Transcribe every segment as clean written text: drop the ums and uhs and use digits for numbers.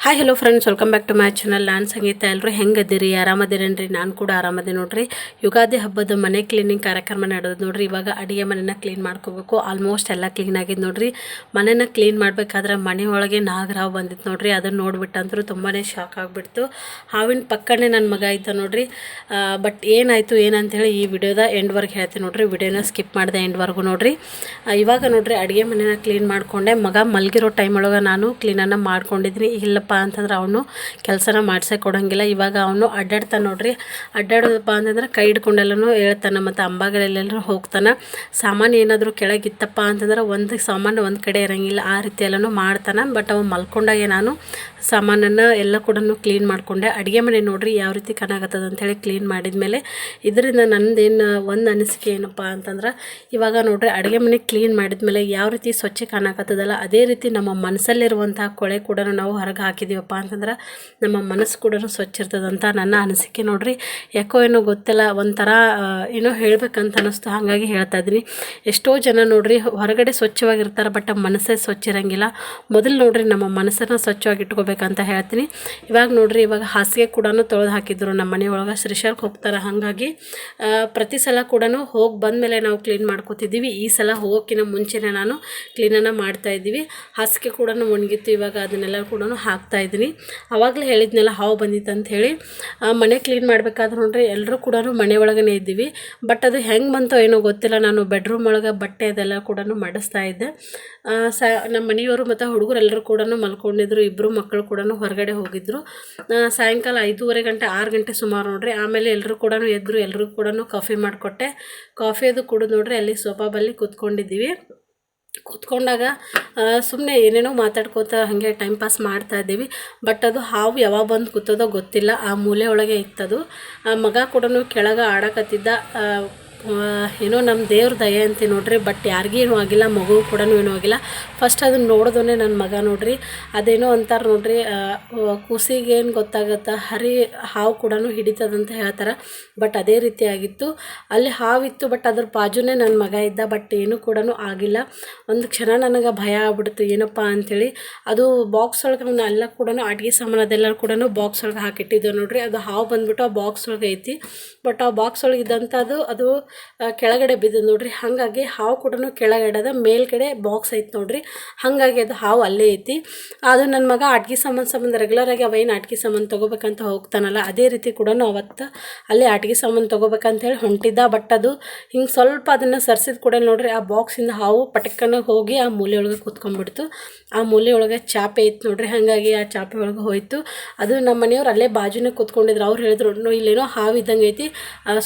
Hi hello friends, welcome back to my channel. ನಾನು ಸಂಗೀತ. ಎಲ್ಲರೂ ಹೆಂಗದಿರಿ? ಆರಾಮದಿರೇನ್ರಿ? ನಾನು ಕೂಡ ಆರಾಮದೆ ನೋಡ್ರಿ. ಯುಗಾದಿ ಹಬ್ಬದ ಮನೆ ಕ್ಲೀನಿಂಗ್ ಕಾರ್ಯಕ್ರಮ ನಡೆದು ನೋಡ್ರಿ. ಇವಾಗ ಅಡುಗೆ ಮನೆನ ಕ್ಲೀನ್ ಮಾಡ್ಕೋಬೇಕು. ಆಲ್ಮೋಸ್ಟ್ ಎಲ್ಲ ಕ್ಲೀನ್ ಆಗಿದ್ದು ನೋಡ್ರಿ. ಮನೆನ ಕ್ಲೀನ್ ಮಾಡಬೇಕಾದ್ರೆ ಮನೆ ಒಳಗೆ ನಾಗರಾವ್ ಬಂದಿತ್ತು ನೋಡ್ರಿ. ಅದನ್ನು ನೋಡ್ಬಿಟ್ಟಂತರೂ ತುಂಬಾ ಶಾಕ್ ಆಗಿಬಿಡ್ತು. ಹಾವಿನ ಪಕ್ಕನೇ ನನ್ನ ಮಗ ಇದ್ದ ನೋಡ್ರಿ. ಬಟ್ ಏನಾಯಿತು ಏನಂತೇಳಿ ಈ ವಿಡಿಯೋದ ಎಂಡ್ವರೆಗೆ ಹೇಳ್ತೀನಿ ನೋಡ್ರಿ. ವಿಡಿಯೋನ ಸ್ಕಿಪ್ ಮಾಡಿದೆ ಎಂಡ್ವರೆಗೂ ನೋಡ್ರಿ. ಇವಾಗ ನೋಡ್ರಿ ಅಡುಗೆ ಮನೆನ ಕ್ಲೀನ್ ಮಾಡಿಕೊಂಡೆ. ಮಗ ಮಲಗಿರೋ ಟೈಮ್ ಒಳಗೆ ನಾನು ಕ್ಲೀನನ್ನು ಮಾಡ್ಕೊಂಡಿದ್ದೀನಿ. ಇಲ್ಲಪ್ಪ ಅಂತಂದ್ರೆ ಅವನು ಕೆಲಸನ ಮಾಡಿಸೇ ಕೊಡೋಂಗಿಲ್ಲ. ಇವಾಗ ಅವನು ಅಡ್ಡಾಡ್ತಾನೆ ನೋಡ್ರಿ. ಅಡ್ಡಾಡೋದಪ್ಪ ಅಂತಂದ್ರೆ ಕೈ ಹಿಡ್ಕೊಂಡೆಲ್ಲೂ ಹೇಳ್ತಾನೆ, ಮತ್ತು ಅಂಬಾಗಲೆಲ್ಲರೂ ಹೋಗ್ತಾನೆ. ಸಾಮಾನು ಏನಾದರೂ ಕೆಳಗಿತ್ತಪ್ಪ ಅಂತಂದ್ರೆ ಒಂದು ಸಾಮಾನು ಒಂದು ಕಡೆ ಇರೋಂಗಿಲ್ಲ, ಆ ರೀತಿ ಎಲ್ಲನೂ ಮಾಡ್ತಾನೆ. ಬಟ್ ಅವನು ಮಲ್ಕೊಂಡಾಗೆ ನಾನು ಸಾಮಾನನ್ನು ಎಲ್ಲ ಕೂಡ ಕ್ಲೀನ್ ಮಾಡಿಕೊಂಡೆ. ಅಡುಗೆ ಮನೆ ನೋಡ್ರಿ ಯಾವ ರೀತಿ ಕಾಣಾಕತ್ತದ ಅಂಥೇಳಿ ಕ್ಲೀನ್ ಮಾಡಿದ್ಮೇಲೆ ಇದರಿಂದ ನಂದೇನು ಒಂದು ಅನಿಸಿಕೆ ಏನಪ್ಪ ಅಂತಂದ್ರೆ, ಇವಾಗ ನೋಡ್ರಿ ಅಡುಗೆ ಮನೆ ಕ್ಲೀನ್ ಮಾಡಿದ್ಮೇಲೆ ಯಾವ ರೀತಿ ಸ್ವಚ್ಛ ಕಾಣಾಕತ್ತದಲ್ಲ, ಅದೇ ರೀತಿ ನಮ್ಮ ಮನಸ್ಸಲ್ಲಿರುವಂಥ ಕೊಳೆ ಕೂಡ ನಾವು ಹೊರಗೆ ಹಾಕಿದ್ದೀವಪ್ಪ ಅಂತಂದ್ರೆ ನಮ್ಮ ಮನಸ್ಸು ಕೂಡ ಸ್ವಚ್ಛ ಇರ್ತದಂತ ನನ್ನ ಅನಿಸಿಕೆ ನೋಡ್ರಿ. ಯಾಕೋ ಏನೋ ಗೊತ್ತಿಲ್ಲ, ಒಂಥರ ಏನೋ ಹೇಳ್ಬೇಕಂತ ಅನ್ನಿಸ್ತು, ಹಾಗಾಗಿ ಹೇಳ್ತಾ ಇದ್ದೀನಿ. ಎಷ್ಟೋ ಜನ ನೋಡ್ರಿ ಹೊರಗಡೆ ಸ್ವಚ್ಛವಾಗಿರ್ತಾರೆ, ಬಟ್ ಮನಸ್ಸೇ ಸ್ವಚ್ಛ ಇರೋಂಗಿಲ್ಲ. ಮೊದಲು ನೋಡ್ರಿ ನಮ್ಮ ಮನಸ್ಸನ್ನು ಸ್ವಚ್ಛವಾಗಿ ಇಟ್ಕೋಬೇಕಂತ ಹೇಳ್ತೀನಿ. ಇವಾಗ ನೋಡ್ರಿ ಇವಾಗ ಹಾಸಿಗೆ ಕೂಡ ತೊಳೆದು ಹಾಕಿದ್ರು ನಮ್ಮ ಮನೆಯೊಳಗೆ. ಶ್ರೀಶೈಲಕ್ಕೆ ಹೋಗ್ತಾರೆ, ಹಾಗಾಗಿ ಪ್ರತಿ ಸಲ ಕೂಡ ಹೋಗಿ ಬಂದಮೇಲೆ ನಾವು ಕ್ಲೀನ್ ಮಾಡ್ಕೋತಿದ್ದೀವಿ. ಈ ಸಲ ಹೋಗೋಕ್ಕಿಂತ ಮುಂಚೆನೇ ನಾನು ಕ್ಲೀನನ್ನು ಮಾಡ್ತಾಯಿದ್ದೀವಿ. ಹಾಸಿಗೆ ಕೂಡ ಒಣಗಿತ್ತು. ಇವಾಗ ಅದನ್ನೆಲ್ಲ ಕೂಡ ಹಾಕ್ತಾ ಇದ್ದೀನಿ. ಆವಾಗಲೇ ಹೇಳಿದ್ನೆಲ್ಲ ಹಾವು ಬಂದಿತ್ತು ಅಂತ ಹೇಳಿ. ಮನೆ ಕ್ಲೀನ್ ಮಾಡಬೇಕಾದ್ರೆ ನೋಡ್ರಿ ಎಲ್ಲರೂ ಕೂಡ ಮನೆ ಒಳಗೇ ಇದ್ದೀವಿ. ಬಟ್ ಅದು ಹೆಂಗೆ ಬಂತೋ ಏನೋ ಗೊತ್ತಿಲ್ಲ. ನಾನು ಬೆಡ್ರೂಮ್ ಒಳಗೆ ಬಟ್ಟೆ ಅದೆಲ್ಲ ಕೂಡ ಮಡಿಸ್ತಾ ಇದ್ದೆ. ನಮ್ಮ ಮನೆಯವರು ಮತ್ತು ಹುಡುಗರೆಲ್ಲರೂ ಕೂಡ ಮಲ್ಕೊಂಡಿದ್ರು. ಇಬ್ಬರು ಮಕ್ಕಳು ಕೂಡ ಹೊರಗಡೆ ಹೋಗಿದ್ದರು. ಸಾಯಂಕಾಲ 5:30 ಗಂಟೆ 6 ಗಂಟೆ ಸುಮಾರು ನೋಡ್ರಿ. ಆಮೇಲೆ ಎಲ್ಲರೂ ಕೂಡ ಎದ್ರು, ಎಲ್ಲರೂ ಕೂಡ ಕಾಫಿ ಮಾಡಿಕೊಟ್ಟೆ. ಕಾಫಿ ಅದು ಕುಡಿದು ನೋಡ್ರಿ ಅಲ್ಲಿ ಸೋಫಾ ಬಲ್ಲಿ ಕೂತ್ಕೊಂಡಿದ್ದೀವಿ. ಕೂತ್ಕೊಂಡಾಗ ಸುಮ್ಮನೆ ಏನೇನೋ ಮಾತಾಡ್ಕೋತ ಹಾಗೆ ಟೈಮ್ ಪಾಸ್ ಮಾಡ್ತಾ ಇದ್ದೀವಿ. ಬಟ್ ಅದು ಹಾವು ಯಾವಾಗ ಬಂದು ಕೂತದೋ ಗೊತ್ತಿಲ್ಲ, ಆ ಮೂಲೆ ಒಳಗೆ ಇತ್ತದು. ಮಗ ಕೂಡ ಕೆಳಗೆ ಆಡಕತ್ತಿದ್ದ. ಏನೋ ನಮ್ಮ ದೇವ್ರ ದಯೆ ಅಂತೀವಿ ನೋಡ್ರಿ. ಬಟ್ ಯಾರಿಗೇನೂ ಆಗಿಲ್ಲ, ಮಗು ಕೂಡ ಏನೂ ಆಗಿಲ್ಲ. ಫಸ್ಟ್ ಅದನ್ನು ನೋಡಿದೋನೆ ನನ್ನ ಮಗ ನೋಡ್ರಿ. ಅದೇನೋ ಅಂತಾರೆ ನೋಡ್ರಿ, ಕೂಸಿಗೇನು ಗೊತ್ತಾಗತ್ತೆ, ಹಾವು ಕೂಡ ಹಿಡಿತದಂತ ಹೇಳ್ತಾರೆ. ಬಟ್ ಅದೇ ರೀತಿ ಆಗಿತ್ತು. ಅಲ್ಲಿ ಹಾವಿತ್ತು, ಬಟ್ ಅದ್ರ ಬಾಜುನೇ ನನ್ನ ಮಗ ಇದ್ದ. ಬಟ್ ಏನೂ ಕೂಡ ಆಗಿಲ್ಲ. ಒಂದು ಕ್ಷಣ ನನಗೆ ಭಯ ಆಗ್ಬಿಡ್ತು, ಏನಪ್ಪ ಅಂಥೇಳಿ. ಅದು ಬಾಕ್ಸ್ ಒಳಗೆ ನಾನು ಎಲ್ಲ ಕೂಡ ಅಡುಗೆ ಸಾಮಾನು ಅದೆಲ್ಲ ಕೂಡ ಬಾಕ್ಸ್ ಒಳಗೆ ಹಾಕಿಟ್ಟಿದ್ದೆ ನೋಡ್ರಿ. ಅದು ಹಾವು ಬಂದುಬಿಟ್ಟು ಆ ಬಾಕ್ಸ್ ಒಳಗೆ ಐತಿ. ಬಟ್ ಆ ಬಾಕ್ಸ್ ಒಳಗೆ ಇದ್ದಂಥದ್ದು ಅದು ಕೆಳಗಡೆ ಬಿದ್ದು ನೋಡ್ರಿ. ಹಾಗಾಗಿ ಹಾವು ಕೂಡ ಕೆಳಗಡೆ ಮೇಲ್ಗಡೆ ಬಾಕ್ಸ್ ಐತೆ ನೋಡ್ರಿ. ಹಾಗಾಗಿ ಅದು ಹಾವು ಅಲ್ಲೇ ಐತಿ. ಅದು ನನ್ನ ಮಗ ಅಡ್ಗೆ ಸಾಮಾನು ರೆಗ್ಯುಲರಾಗಿ ಅವೇನು ಅಡ್ಗೆ ಸಾಮಾನು ತೊಗೋಬೇಕಂತ ಹೋಗ್ತಾನಲ್ಲ, ಅದೇ ರೀತಿ ಕೂಡ ಅವತ್ತು ಅಲ್ಲೇ ಅಡ್ಗೆ ಸಾಮಾನು ತೊಗೋಬೇಕಂತೇಳಿ ಹೊಂಟಿದ್ದ. ಬಟ್ ಅದು ಹಿಂಗೆ ಸ್ವಲ್ಪ ಅದನ್ನು ಸರಿಸಿದ ಕೂಡ ನೋಡ್ರಿ, ಆ ಬಾಕ್ಸಿಂದ ಹಾವು ಪಟಕ್ಕನ ಹೋಗಿ ಆ ಮೂಲೆಯೊಳಗೆ ಕೂತ್ಕೊಂಡ್ಬಿಡ್ತು. ಆ ಮೂಲೆಯೊಳಗೆ ಚಾಪೆ ಇತ್ತು ನೋಡ್ರಿ. ಹಾಗಾಗಿ ಆ ಚಾಪೆ ಒಳಗೆ ಹೋಯ್ತು. ಅದು ನಮ್ಮ ಮನೆಯವ್ರು ಅಲ್ಲೇ ಬಾಜುನೇ ಕೂತ್ಕೊಂಡಿದ್ರು. ಅವ್ರು ಹೇಳಿದ್ರು, ಇಲ್ಲೇನೋ ಹಾವು ಇದ್ದಂಗೆ ಐತಿ,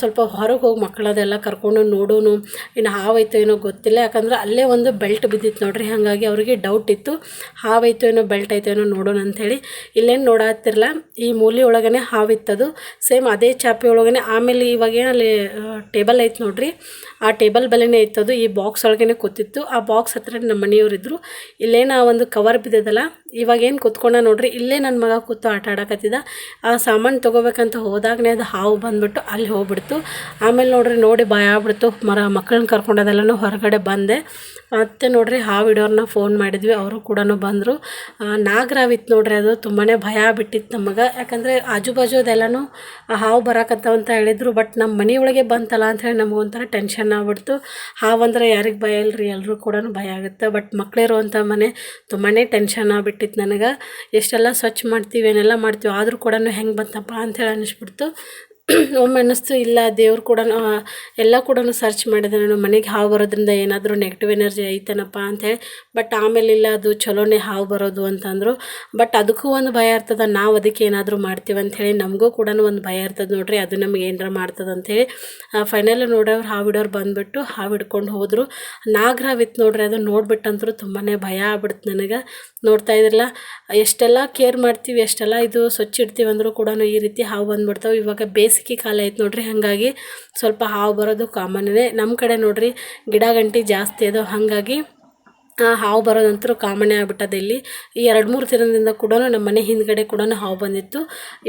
ಸ್ವಲ್ಪ ಹೊರಗೆ ಹೋಗಿ ಮಕ್ಕಳದೆಲ್ಲ ಕರ್ಕೊಂಡು ನೋಡೋನು, ಇನ್ನು ಹಾವೈತೋ ಏನೋ ಗೊತ್ತಿಲ್ಲ. ಯಾಕಂದ್ರೆ ಅಲ್ಲೇ ಒಂದು ಬೆಲ್ಟ್ ಬಿದ್ದಿತ್ತು ನೋಡ್ರಿ. ಹಾಗಾಗಿ ಅವರಿಗೆ ಡೌಟ್ ಇತ್ತು, ಹಾವೈತೋ ಏನೋ ಬೆಲ್ಟ್ ಐತೋ ಏನೋ ನೋಡೋಣ ಅಂಥೇಳಿ. ಇಲ್ಲೇನು ನೋಡತ್ತಿರಲ್ಲ, ಈ ಮೂಲೆ ಒಳಗನೆ ಹಾವಿತ್ತದು. ಸೇಮ್ ಅದೇ ಚಾಪೆ ಒಳಗನೆ. ಆಮೇಲೆ ಇವಾಗೇನಲ್ಲಿ ಟೇಬಲ್ ಐತೆ ನೋಡ್ರಿ, ಆ ಟೇಬಲ್ ಬಲೆನೇ ಇತ್ತದು. ಈ ಬಾಕ್ಸ್ ಒಳಗೇ ಕೂತಿತ್ತು. ಆ ಬಾಕ್ಸ್ ಹತ್ರ ನಮ್ಮ ಮನೆಯವರಿದ್ದರು. ಇಲ್ಲೇನ ಒಂದು ಕವರ್ ಬಿದ್ದದಲ್ಲ, ಇವಾಗೇನು ಕೂತ್ಕೊಂಡ ನೋಡ್ರಿ. ಇಲ್ಲೇ ನನ್ನ ಮಗ ಕೂತು ಆಟ ಆಡಕತ್ತಿದ್ದ. ಆ ಸಾಮಾನು ತೊಗೋಬೇಕಂತ ಹೋದಾಗನೇ ಅದು ಹಾವು ಬಂದುಬಿಟ್ಟು ಅಲ್ಲಿ ಹೋಗ್ಬಿಡ್ತು. ಆಮೇಲೆ ನೋಡ್ರಿ ನೋಡಿ ಭಯ ಆಗ್ಬಿಡ್ತು. ಮಕ್ಕಳನ್ನ ಕರ್ಕೊಂಡದೆಲ್ಲನೂ ಹೊರಗಡೆ ಬಂದೆ. ಮತ್ತೆ ನೋಡ್ರಿ ಹಾವು ಹಿಡಿಯೋರನ್ನ ಫೋನ್ ಮಾಡಿದ್ವಿ, ಅವರು ಕೂಡ ಬಂದರು. ನಾಗರಾವಿತ್ತು ನೋಡ್ರಿ. ಅದು ತುಂಬಾ ಭಯ ಬಿಟ್ಟಿತ್ತು ನಮಗೆ. ಯಾಕಂದರೆ ಆಜು ಬಾಜು ಅದೆಲ್ಲನೂ ಹಾವು ಬರಾಕತ್ತವಂತ ಹೇಳಿದರು. ಬಟ್ ನಮ್ಮ ಮನೆಯೊಳಗೆ ಬಂತಲ್ಲ ಅಂಥೇಳಿ ನಮಗೊಂಥರ ಟೆನ್ಷನ್ ಆಗ್ಬಿಡ್ತು. ಹಾವು ಅಂದರೆ ಯಾರಿಗೆ ಭಯ ಇಲ್ಲರಿ, ಎಲ್ಲರೂ ಕೂಡ ಭಯ ಆಗುತ್ತೆ. ಬಟ್ ಮಕ್ಕಳಿರುವಂಥ ಮನೆ ತುಂಬಾ ಟೆನ್ಷನ್ ಆಗ್ಬಿಟ್ಟಿತ್ತು ನನಗೆ. ಎಷ್ಟೆಲ್ಲ ಸ್ವಚ್ಛ ಮಾಡ್ತೀವಿ ಏನೆಲ್ಲ ಮಾಡ್ತೀವಿ, ಆದರೂ ಕೂಡ ಹೆಂಗೆ ಬಂತಪ್ಪ ಅಂಥೇಳಿ ಅನ್ನಿಸ್ಬಿಡ್ತು. ಒಮ್ಮೆ ಅನ್ನಿಸ್ತು, ಇಲ್ಲ ದೇವ್ರು ಕೂಡ ಎಲ್ಲ ಕೂಡ ಸರ್ಚ್ ಮಾಡಿದೆ ನಾನು, ಮನೆಗೆ ಹಾವು ಬರೋದ್ರಿಂದ ಏನಾದರೂ ನೆಗೆಟಿವ್ ಎನರ್ಜಿ ಐತನಪ್ಪ ಅಂಥೇಳಿ. ಬಟ್ ಆಮೇಲೆ ಇಲ್ಲ, ಅದು ಚಲೋನೇ ಹಾವು ಬರೋದು ಅಂತಂದರು. ಬಟ್ ಅದಕ್ಕೂ ಒಂದು ಭಯ ಇರ್ತದೆ, ನಾವು ಅದಕ್ಕೆ ಏನಾದರೂ ಮಾಡ್ತೀವಿ ಅಂಥೇಳಿ ನಮಗೂ ಕೂಡ ಒಂದು ಭಯ ಇರ್ತದೆ ನೋಡ್ರಿ. ಅದು ನಮಗೆ ಏನಾರ ಮಾಡ್ತದೆ ಅಂಥೇಳಿ. ಫೈನಲ್ ನೋಡೋರು ಹಾವು ಹಿಡೋರು ಬಂದುಬಿಟ್ಟು ಹಾವು ಹಿಡ್ಕೊಂಡು ಹೋದರು. ನಾಗರಾವಿತ್ತು ನೋಡ್ರಿ. ಅದು ನೋಡ್ಬಿಟ್ಟಂತರೂ ತುಂಬಾ ಭಯ ಆಗ್ಬಿಡ್ತು ನನಗೆ. ನೋಡ್ತಾ ಇದ್ರಲ್ಲ, ಎಷ್ಟೆಲ್ಲ ಕೇರ್ ಮಾಡ್ತೀವಿ, ಎಷ್ಟೆಲ್ಲ ಇದು ಸ್ವಚ್ಛ ಇಡ್ತೀವಿ ಅಂದರೂ ಕೂಡ ಈ ರೀತಿ ಹಾವು ಬಂದುಬಿಡ್ತಾವೆ. ಇವಾಗ ಬೇಸಿಗೆ ಕಾಲ ಐತೆ ನೋಡ್ರಿ, ಹಾಗಾಗಿ ಸ್ವಲ್ಪ ಹಾವು ಬರೋದು ಕಾಮನ್ನೇ. ನಮ್ಮ ಕಡೆ ನೋಡ್ರಿ ಗಿಡ ಗಂಟಿ ಜಾಸ್ತಿ ಅದು, ಹಾಗಾಗಿ ಹಾವು ಬರೋದಂತರೂ ಕಾಮನ್ನೇ ಆಗ್ಬಿಟ್ಟದೆ. ಇಲ್ಲಿ ಈ 2-3 ದಿನದಿಂದ ಕೂಡ ನಮ್ಮ ಮನೆ ಹಿಂದ್ಗಡೆ ಕೂಡ ಹಾವು ಬಂದಿತ್ತು.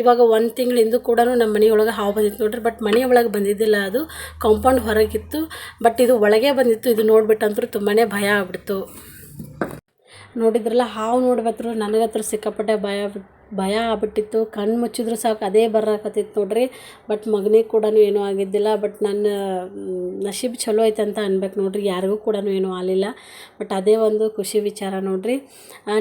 ಇವಾಗ 1 ತಿಂಗಳ ಹಿಂದೆ ಕೂಡ ನಮ್ಮ ಮನೆಯೊಳಗೆ ಹಾವು ಬಂದಿತ್ತು ನೋಡ್ರಿ. ಬಟ್ ಮನೆ ಒಳಗೆ ಬಂದಿದ್ದಿಲ್ಲ, ಅದು ಕಾಂಪೌಂಡ್ ಹೊರಗಿತ್ತು. ಬಟ್ ಇದು ಒಳಗೆ ಬಂದಿತ್ತು. ಇದು ನೋಡ್ಬಿಟ್ಟಂತರೂ ತುಂಬಾ ಭಯ ಆಗ್ಬಿಡ್ತು. ನೋಡಿದ್ರಲ್ಲ, ಹಾವು ನೋಡ್ಬೇಕ್ರು ನನಗತ್ರ ಸಿಕ್ಕಾಪಟ್ಟೆ ಭಯ ಭಯ ಆಗ್ಬಿಟ್ಟಿತ್ತು. ಕಣ್ಣು ಮುಚ್ಚಿದ್ರು ಸಾಕು ಅದೇ ಬರಾಕತ್ತಿತ್ತು ನೋಡ್ರಿ. ಬಟ್ ಮಗನಿಗೆ ಕೂಡ ಏನೂ ಆಗಿದ್ದಿಲ್ಲ. ಬಟ್ ನನ್ನ ನಸೀಬ್ ಚಲೋ ಐತೆ ಅಂತ ಅನ್ಬೇಕು ನೋಡ್ರಿ. ಯಾರಿಗೂ ಕೂಡ ಏನೂ ಆಗಲಿಲ್ಲ. ಬಟ್ ಅದೇ ಒಂದು ಖುಷಿ ವಿಚಾರ ನೋಡ್ರಿ.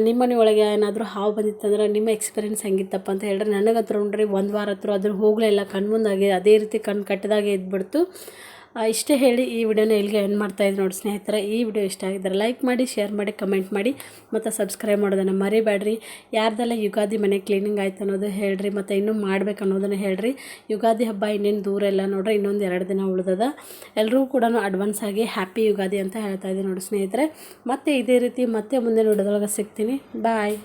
ನಿಮ್ಮ ಮನೆ ಒಳಗೆ ಏನಾದರೂ ಹಾವು ಬಂದಿತ್ತಂದ್ರೆ ನಿಮ್ಮ ಎಕ್ಸ್ಪೀರಿಯೆನ್ಸ್ ಹೆಂಗಿತ್ತಪ್ಪ ಅಂತ ಹೇಳ್ರಿ. ನನಗಂತೂ ನೋಡ್ರಿ 1 ವಾರ ಹತ್ರ ಅದ್ರ ಹೋಗಲೇ ಇಲ್ಲ. ಕಣ್ಣು ಮುಂದಾಗೆ ಅದೇ ರೀತಿ ಕಣ್ಣು ಕಟ್ಟಿದಾಗೆ ಇದ್ಬಿಡ್ತು. ಇಷ್ಟೇ ಹೇಳಿ ಈ ವಿಡಿಯೋನ ಇಲ್ಲಿಗೆ ಎಂಡ್ ಮಾಡ್ತಾಯಿದ್ದು ನೋಡಿ ಸ್ನೇಹಿತರೆ. ಈ ವಿಡಿಯೋ ಇಷ್ಟ ಆಗಿದ್ದರೆ ಲೈಕ್ ಮಾಡಿ, ಶೇರ್ ಮಾಡಿ, ಕಮೆಂಟ್ ಮಾಡಿ ಮತ್ತು ಸಬ್ಸ್ಕ್ರೈಬ್ ಮಾಡೋದನ್ನು ಮರಿಬೇಡ್ರಿ. ಯಾರ್ದೆಲ್ಲ ಯುಗಾದಿ ಮನೆ ಕ್ಲೀನಿಂಗ್ ಆಯ್ತು ಅನ್ನೋದು ಹೇಳ್ರಿ. ಮತ್ತು ಇನ್ನೂ ಮಾಡ್ಬೇಕು ಅನ್ನೋದನ್ನು ಹೇಳ್ರಿ. ಯುಗಾದಿ ಹಬ್ಬ ಇನ್ನೇನು ದೂರ ಇಲ್ಲ ನೋಡ್ರಿ. ಇನ್ನೊಂದು 2 ದಿನ ಉಳಿದದ. ಎಲ್ಲರೂ ಕೂಡ ಅಡ್ವಾನ್ಸ್ ಆಗಿ ಹ್ಯಾಪಿ ಯುಗಾದಿ ಅಂತ ಹೇಳ್ತಾಯಿದ್ದೀನಿ ನೋಡಿ ಸ್ನೇಹಿತರೆ. ಮತ್ತೆ ಇದೇ ರೀತಿ ಮತ್ತೆ ಮುಂದೆ ವಿಡಿಯೋದೊಳಗೆ ಸಿಗ್ತೀನಿ. ಬಾಯ್.